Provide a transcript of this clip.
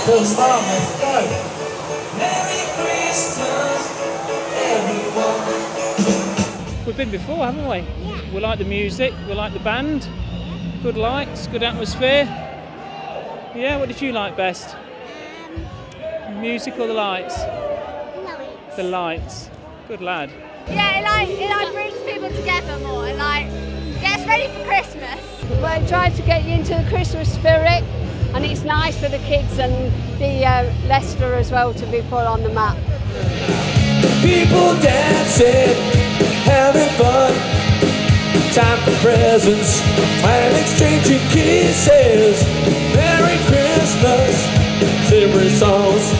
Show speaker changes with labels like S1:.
S1: Till Mum, let's go.
S2: Merry Christmas, everyone.
S3: We've been before, haven't we?
S4: Yeah.
S3: We like the music, we like the band, good lights, good atmosphere. Yeah, what did you like best? Music or the lights?
S4: Lights.
S3: The lights. Good lad.
S5: Yeah, it brings people together more and gets ready for Christmas.
S6: Well, it tries to get you into the Christmas spirit, and it's nice for the kids and the Leicester as well to be put on the map.
S2: People dancing, having fun. Time for presents and exchanging kisses. Merry Christmas, silvery songs.